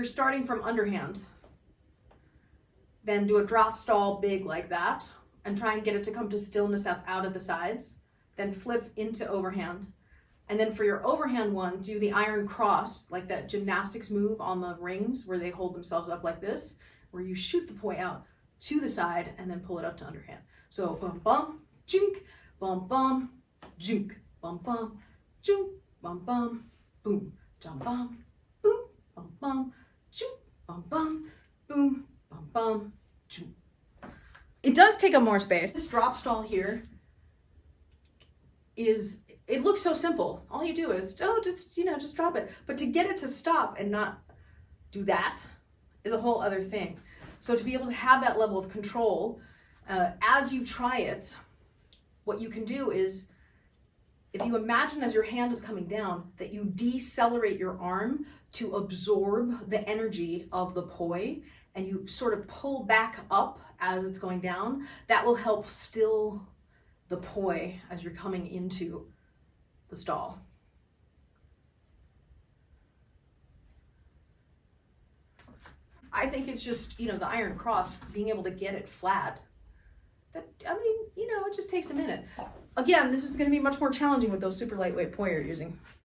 you're starting from underhand, then do a drop stall big like that and try and get it to come to stillness out at the sides. Then flip into overhand. And then for your overhand one, do the iron cross, like that gymnastics move on the rings where they hold themselves up like this, where you shoot the poi out to the side and then pull it up to underhand. So bum bum, jink, bum bum, jink, bum bum, jink, bum bum, boom, jum bum, boom, bum bum, jink, bum bum, boom, bum bum, jink. It does take up more space. This drop stall here it looks so simple. All you do is, just drop it. But to get it to stop and not do that is a whole other thing. So to be able to have that level of control, as you try it, what you can do is, if you imagine as your hand is coming down, that you decelerate your arm to absorb the energy of the poi, and you sort of pull back up as it's going down, that will help still the poi as you're coming into the stall. I think it's just, the iron cross, being able to get it flat. It just takes a minute. Again, this is going to be much more challenging with those super lightweight poi you're using.